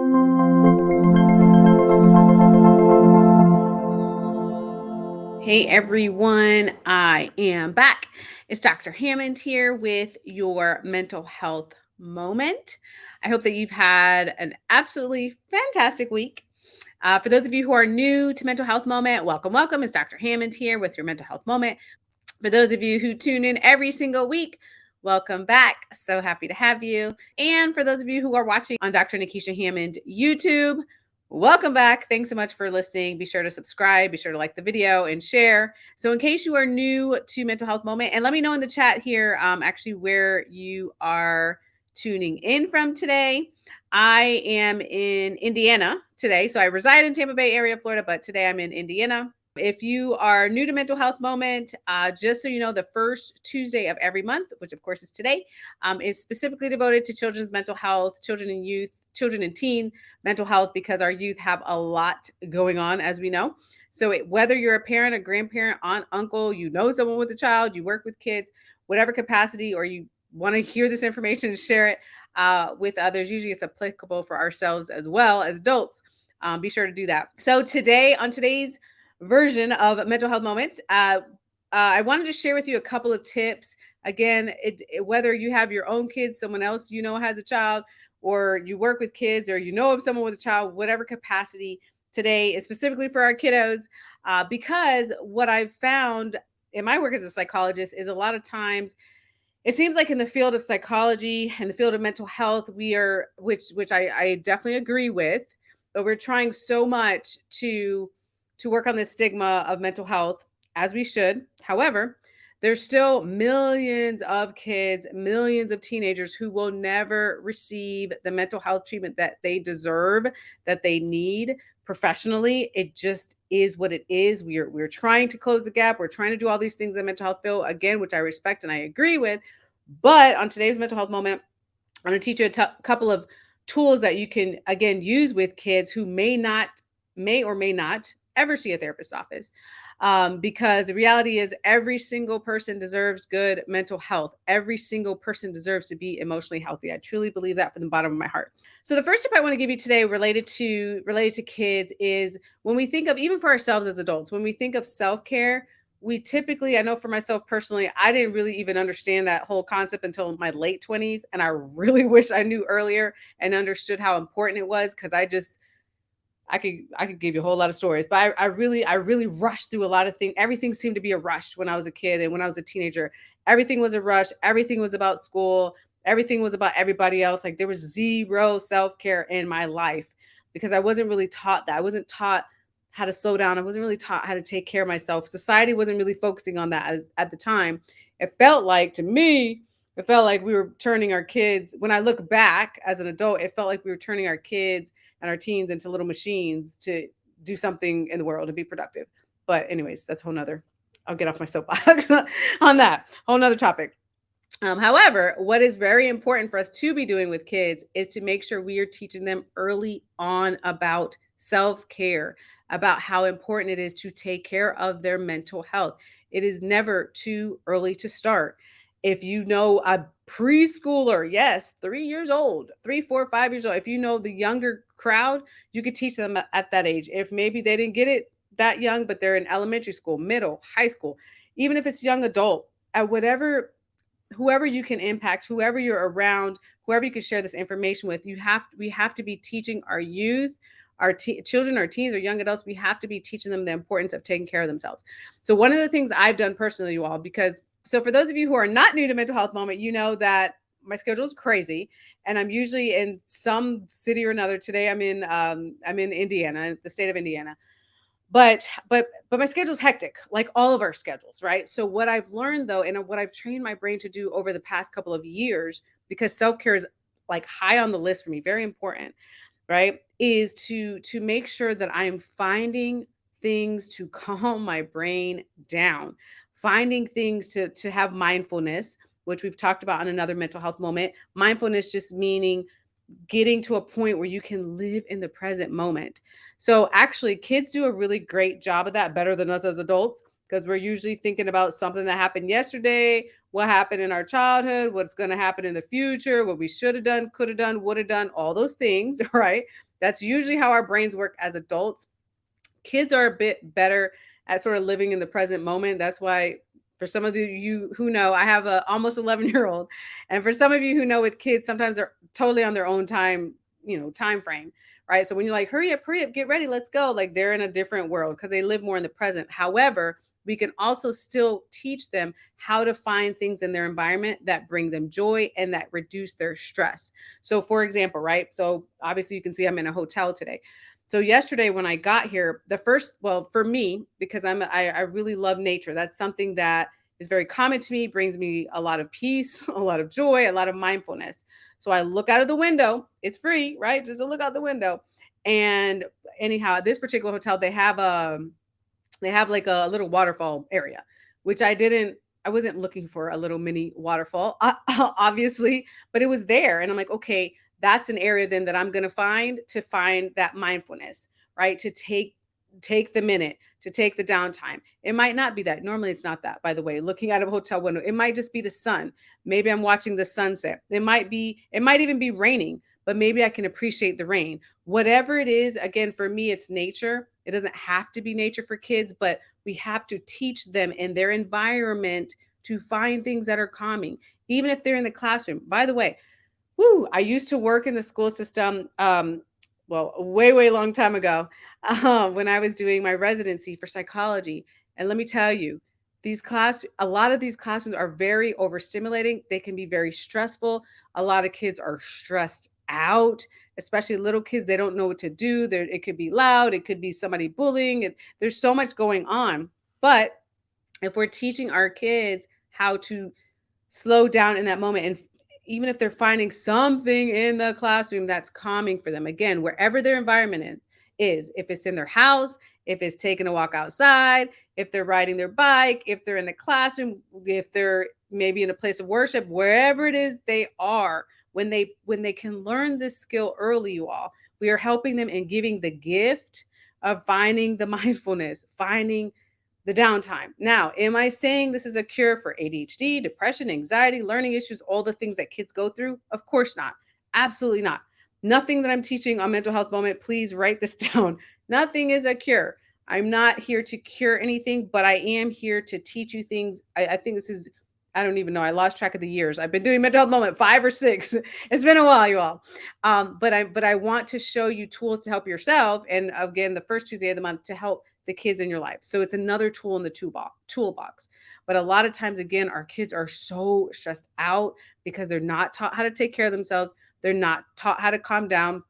Hey everyone, I am back. It's Dr. Hammond here with your mental health moment. I hope that you've had an absolutely fantastic week. For those of you who are new to Mental Health Moment, welcome, welcome. It's Dr. Hammond here with your mental health moment. For those of you who tune in every single week, welcome back. So happy to have you. And for those of you who are watching on Dr. Nekeshia Hammond YouTube, welcome back. Thanks so much for listening. Be sure to subscribe, be sure to like the video and share. So in case you are new to Mental Health Moment, and let me know in the chat here actually where you are tuning in from today. I am in Indiana today. So I reside in Tampa Bay area, Florida, but today I'm in Indiana. If you are new to Mental Health Moment, just so you know, the first Tuesday of every month, which of course is today, is specifically devoted to children's mental health, children and youth, children and teen mental health, because our youth have a lot going on, as we know. So whether you're a parent, a grandparent, aunt, uncle, you know someone with a child, you work with kids, whatever capacity, or you want to hear this information and share it with others, usually it's applicable for ourselves as well as adults. Be sure to do that. So today, on today's version of Mental Health Moment, I wanted to share with you a couple of tips. Again, whether you have your own kids, someone else you know has a child, or you work with kids, or you know of someone with a child, whatever capacity, today is specifically for our kiddos. Because what I've found in my work as a psychologist is a lot of times it seems like in the field of psychology and the field of mental health, we are, which I definitely agree with, but we're trying so much to work on the stigma of mental health, as we should. However, there's still millions of kids, millions of teenagers who will never receive the mental health treatment that they deserve, that they need professionally. It just is what it is. We're trying to close the gap. We're trying to do all these things in mental health field, again, which I respect and I agree with. But on today's mental health moment, I'm going to teach you a couple of tools that you can, again, use with kids who may or may not ever see a therapist office. Because the reality is every single person deserves good mental health. Every single person deserves to be emotionally healthy. I truly believe that from the bottom of my heart. So the first tip I want to give you today related to kids is, when we think of, even for ourselves as adults, when we think of self-care, we typically, I know for myself personally, I didn't really even understand that whole concept until my late 20s. And I really wish I knew earlier and understood how important it was, because I could give you a whole lot of stories, but I really rushed through a lot of things. Everything seemed to be a rush when I was a kid and when I was a teenager. Everything was a rush. Everything was about school. Everything was about everybody else. Like there was zero self-care in my life because I wasn't really taught that. I wasn't taught how to slow down. I wasn't really taught how to take care of myself. Society wasn't really focusing on that at the time. It felt like, to me, it felt like we were turning our kids, when I look back as an adult, it felt like we were turning our kids and our teens into little machines to do something in the world and be productive. But anyways, that's a whole nother, I'll get off my soapbox on that, whole nother topic. However, what is very important for us to be doing with kids is to make sure we are teaching them early on about self-care, about how important it is to take care of their mental health. It is never too early to start. If you know a preschooler, yes, 3 years old, 3, 4, 5 years old, if you know the younger crowd, you could teach them at that age. If maybe they didn't get it that young, but they're in elementary school, middle, high school, even if it's young adult, at whatever, whoever you can impact, whoever you're around, whoever you can share this information with, we have to be teaching our youth, our children, our teens, or young adults. We have to be teaching them the importance of taking care of themselves. So one of the things I've done personally, you all, because so for those of you who are not new to Mental Health Moment, you know that my schedule is crazy, and I'm usually in some city or another. Today I'm in Indiana, the state of Indiana. But my schedule's hectic, like all of our schedules, right? So what I've learned though, and what I've trained my brain to do over the past couple of years, because self-care is like high on the list for me, very important, right? Is to make sure that I'm finding things to calm my brain down, finding things to have mindfulness, which we've talked about on another mental health moment. Mindfulness just meaning getting to a point where you can live in the present moment. So actually, kids do a really great job of that, better than us as adults, because we're usually thinking about something that happened yesterday, what happened in our childhood, what's going to happen in the future, what we should have done, could have done, would have done, all those things, right? That's usually how our brains work as adults. Kids are a bit better at sort of living in the present moment. That's why for some of you who know, I have a almost 11-year-old, and for some of you who know with kids, sometimes they're totally on their own time, time frame, right? So when you're like, hurry up, get ready, let's go, like they're in a different world because they live more in the present. However, we can also still teach them how to find things in their environment that bring them joy and that reduce their stress. So for example, right? So obviously you can see I'm in a hotel today. So yesterday when I got here, well, for me, because I really love nature. That's something that is very common to me, brings me a lot of peace, a lot of joy, a lot of mindfulness. So I look out of the window. It's free, right? Just to look out the window. And anyhow, at this particular hotel, they have like a little waterfall area, which I wasn't looking for a little mini waterfall, obviously, but it was there. And I'm like, okay, that's an area then that I'm going to find that mindfulness, right? Take the minute, to take the downtime. It might not be that. Normally it's not that, by the way. Looking out of a hotel window, it might just be the sun. Maybe I'm watching the sunset. It might even be raining, but maybe I can appreciate the rain. Whatever it is, again, for me, it's nature. It doesn't have to be nature for kids, but we have to teach them in their environment to find things that are calming, even if they're in the classroom. By the way, I used to work in the school system, well, way long time ago, when I was doing my residency for psychology. And let me tell you, a lot of these classrooms are very overstimulating. They can be very stressful. A lot of kids are stressed out, especially little kids. They don't know what to do. It could be loud. It could be somebody bullying. There's so much going on. But if we're teaching our kids how to slow down in that moment, and even if they're finding something in the classroom that's calming for them, again, wherever their environment is, if it's in their house, if it's taking a walk outside, if they're riding their bike, if they're in the classroom, if they're maybe in a place of worship, wherever it is they are, when they can learn this skill early, you all, we are helping them and giving the gift of finding the mindfulness, finding the downtime. Now, am I saying this is a cure for ADHD, depression, anxiety, learning issues, all the things that kids go through? Of course not. Absolutely not. Nothing that I'm teaching on mental health moment, please write this down. Nothing is a cure. I'm not here to cure anything, but I am here to teach you things. I think this is, I don't even know. I lost track of the years. I've been doing mental health moment 5 or 6. It's been a while, you all. But I want to show you tools to help yourself. And again, the first Tuesday of the month to help the kids in your life. So it's another tool in the toolbox. But a lot of times, again, our kids are so stressed out because they're not taught how to take care of themselves. They're not taught how to calm down.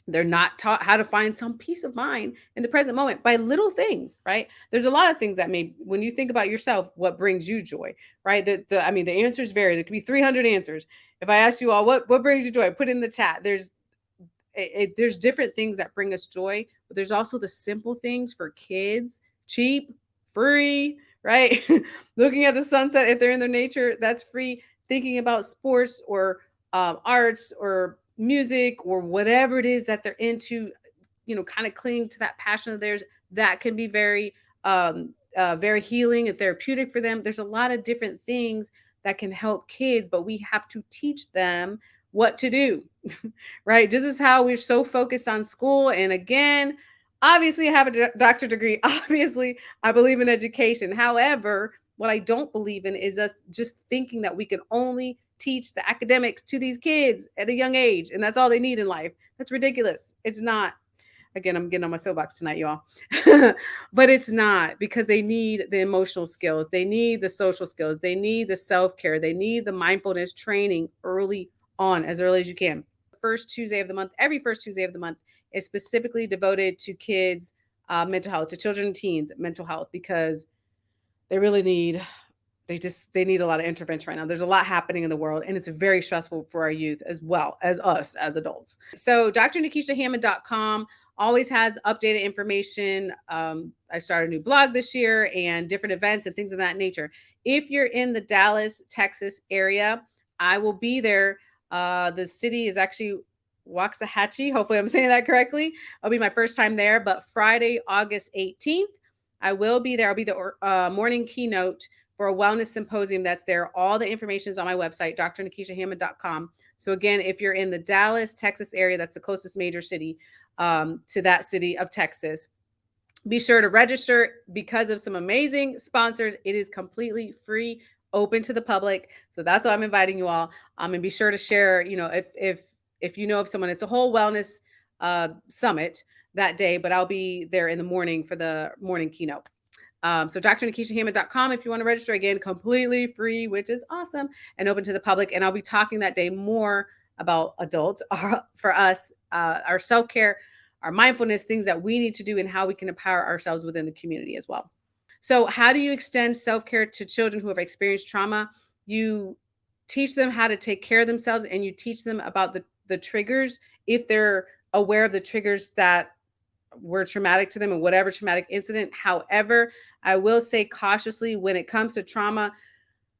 They're not taught how to find some peace of mind in the present moment by little things, right? There's a lot of things that when you think about yourself, what brings you joy, right? The answers vary. There could be 300 answers. If I ask you all, what brings you joy? Put in the chat. There's different things that bring us joy, but there's also the simple things for kids, cheap, free, right? Looking at the sunset, if they're in their nature, that's free. Thinking about sports or arts or music or whatever it is that they're into, kind of clinging to that passion of theirs, that can be very healing and therapeutic for them. There's a lot of different things that can help kids, but we have to teach them what to do. Right? Just as how we're so focused on school. And again, obviously, I have a doctorate degree. Obviously, I believe in education. However, what I don't believe in is us just thinking that we can only teach the academics to these kids at a young age, and that's all they need in life. That's ridiculous. It's not. Again, I'm getting on my soapbox tonight, y'all. But it's not, because they need the emotional skills. They need the social skills. They need the self-care. They need the mindfulness training early on, as early as you can. First Tuesday of the month, every first Tuesday of the month is specifically devoted to kids' mental health, to children and teens' mental health, because they really they need a lot of intervention right now. There's a lot happening in the world, and it's very stressful for our youth as well as us as adults. So dr.nekeshiahammond.com always has updated information. I started a new blog this year and different events and things of that nature. If you're in the Dallas, Texas area, I will be there. The city is actually Waxahachie. Hopefully I'm saying that correctly. It'll be my first time there, but Friday, August 18th, I will be there. I'll be the morning keynote for a wellness symposium that's there. All the information is on my website, dr.nekeshiahammond.com. So again, if you're in the Dallas, Texas area, that's the closest major city to that city of Texas, be sure to register because of some amazing sponsors. It is completely free, open to the public. So that's why I'm inviting you all. And be sure to share, if you know of someone, it's a whole wellness summit that day, but I'll be there in the morning for the morning keynote. So dr.nekeshiahm.com if you want to register, again, completely free, which is awesome, and open to the public. And I'll be talking that day more about adults, for us, our self-care, our mindfulness, things that we need to do, and how we can empower ourselves within the community as well. So how do you extend self-care to children who have experienced trauma? You teach them how to take care of themselves, and you teach them about the triggers, if they're aware of the triggers that were traumatic to them and whatever traumatic incident. However, I will say cautiously, when it comes to trauma,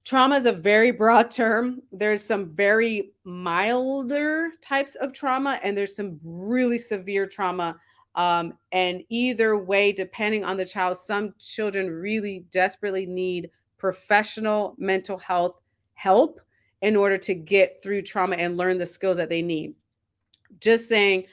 trauma is a very broad term. There's some very milder types of trauma, and there's some really severe trauma. And either way, depending on the child, some children really desperately need professional mental health help in order to get through trauma and learn the skills that they need. Just saying,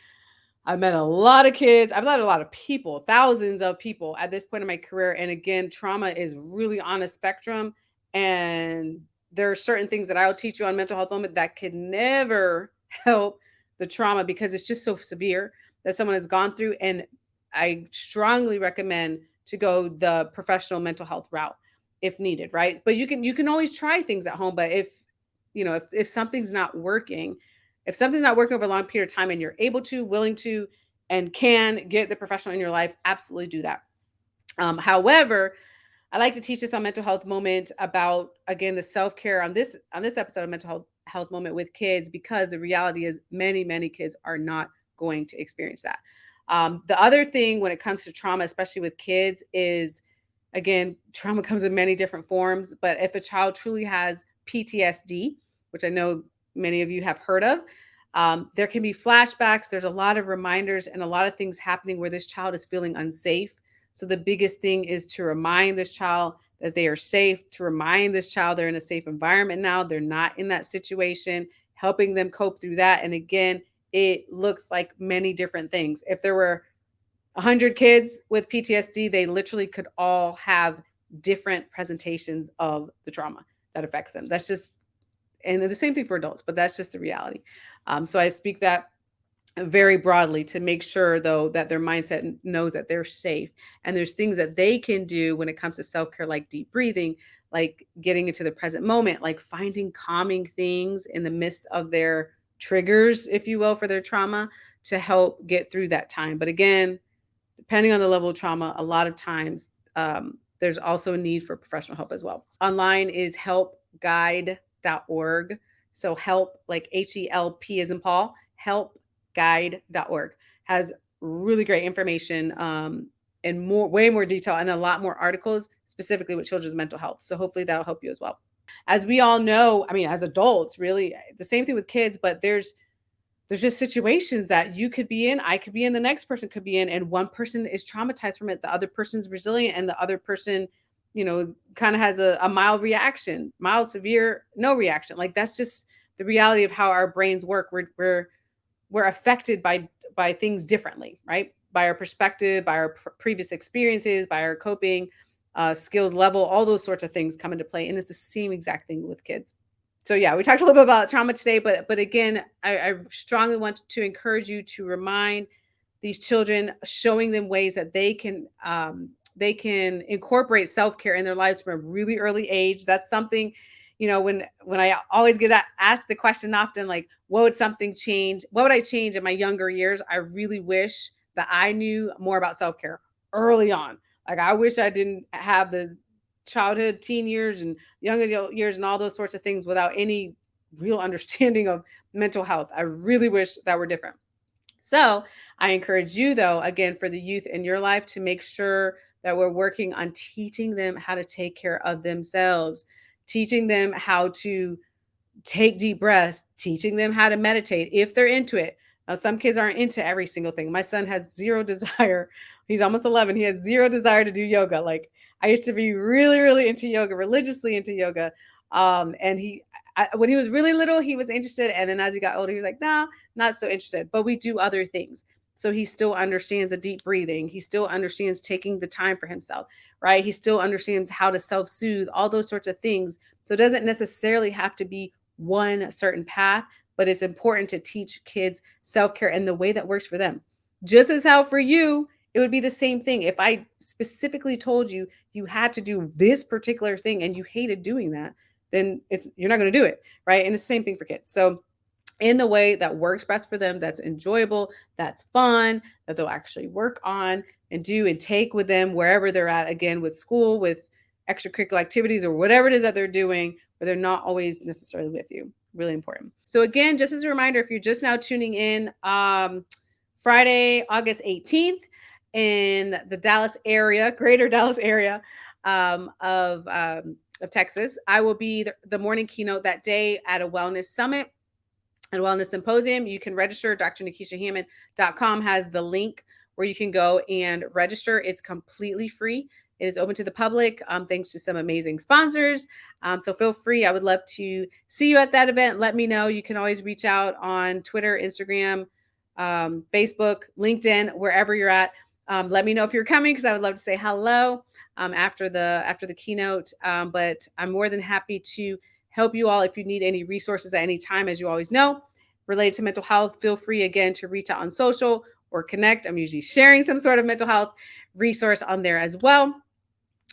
I've met a lot of kids. I've met a lot of people, thousands of people at this point in my career. And again, trauma is really on a spectrum. And there are certain things that I'll teach you on mental health moment that could never help the trauma, because it's just so severe that someone has gone through. And I strongly recommend to go the professional mental health route if needed, right? But you can always try things at home. But if something's not working, if something's not working over a long period of time and you're able to, willing to, and can get the professional in your life, absolutely do that. However, I like to teach this on Mental Health Moment about, again, the self-care on this episode of Mental Health Moment with kids, because the reality is many kids are not going to experience that. The other thing when it comes to trauma, especially with kids, is, again, trauma comes in many different forms. But if a child truly has PTSD, which I know many of you have heard of, there can be flashbacks. There's a lot of reminders and a lot of things happening where this child is feeling unsafe. So the biggest thing is to remind this child that they are safe, to remind this child they're in a safe environment now. They're not in that situation, helping them cope through that. And again, it looks like many different things. If there were 100 kids with PTSD, they literally could all have different presentations of the trauma that affects them. That's just, and the same thing for adults, but that's just the reality. So I speak that very broadly to make sure, though, that their mindset knows that they're safe. And there's things that they can do when it comes to self-care, like deep breathing, like getting into the present moment, like finding calming things in the midst of their triggers, if you will, for their trauma, to help get through that time. But again, depending on the level of trauma, a lot of times there's also a need for professional help as well. Online is helpguide.org. So help, like HELP as in Paul, helpguide.org has really great information and way more detail and a lot more articles specifically with children's mental health. So hopefully that'll help you as well. As we all know, I mean, as adults, really, the same thing with kids, but there's just situations that you could be in, I could be in, the next person could be in, and one person is traumatized from it. The other person's resilient, and the other person, kind of has a mild reaction, mild, severe, no reaction. Like, that's just the reality of how our brains work. We're affected by things differently, right? By our perspective, by our previous experiences, by our coping skills level, all those sorts of things come into play. And it's the same exact thing with kids. So yeah, we talked a little bit about trauma today, but again, I strongly want to encourage you to remind these children, showing them ways that they can incorporate self-care in their lives from a really early age. That's something, when I always get asked the question often, like, what would I change in my younger years? I really wish that I knew more about self-care early on. Like, I wish I didn't have the childhood, teen years, and young adult years, and all those sorts of things without any real understanding of mental health. I really wish that were different. So I encourage you, though, again, for the youth in your life, to make sure that we're working on teaching them how to take care of themselves, teaching them how to take deep breaths, teaching them how to meditate if they're into it. Now, some kids aren't into every single thing. My son has zero desire. He's almost 11. He has zero desire to do yoga. Like, I used to be really, really into yoga, religiously into yoga. And When he was really little, he was interested. And then as he got older, he was like, no, not so interested. But we do other things. So he still understands a deep breathing. He still understands taking the time for himself, right? He still understands how to self soothe, all those sorts of things. So it doesn't necessarily have to be one certain path, but it's important to teach kids self care in the way that works for them. Just as how for you, it would be the same thing. If I specifically told you you had to do this particular thing and you hated doing that, then you're not going to do it, right? And it's the same thing for kids. So in the way that works best for them, that's enjoyable, that's fun, that they'll actually work on and do and take with them wherever they're at, again, with school, with extracurricular activities, or whatever it is that they're doing, where they're not always necessarily with you. Really important. So again, just as a reminder, if you're just now tuning in, Friday, August 18th, in the Dallas area, greater Dallas area, of Texas, I will be the morning keynote that day at a wellness summit and wellness symposium. You can register. dr.nekeshiahm.com has the link where you can go and register. It's completely free. It is open to the public, thanks to some amazing sponsors. So feel free. I would love to see you at that event. Let me know. You can always reach out on Twitter, Instagram, Facebook, LinkedIn, wherever you're at. Let me know if you're coming, because I would love to say hello after the keynote. But I'm more than happy to help you all if you need any resources at any time. As you always know, related to mental health, feel free again to reach out on social or connect. I'm usually sharing some sort of mental health resource on there as well.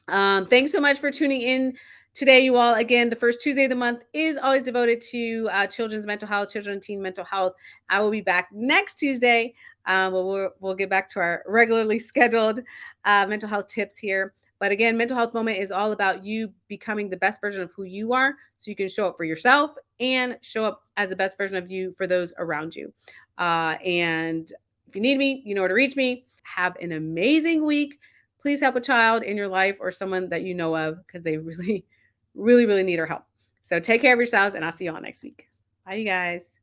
Thanks so much for tuning in today, you all. Again, the first Tuesday of the month is always devoted to children's mental health, children and teen mental health. I will be back next Tuesday. We'll get back to our regularly scheduled mental health tips here. But again, Mental Health Moment is all about you becoming the best version of who you are, so you can show up for yourself and show up as the best version of you for those around you. And if you need me, you know where to reach me. Have an amazing week. Please help a child in your life or someone that you know of, because they really, really, really need our help. So take care of yourselves, and I'll see you all next week. Bye, you guys.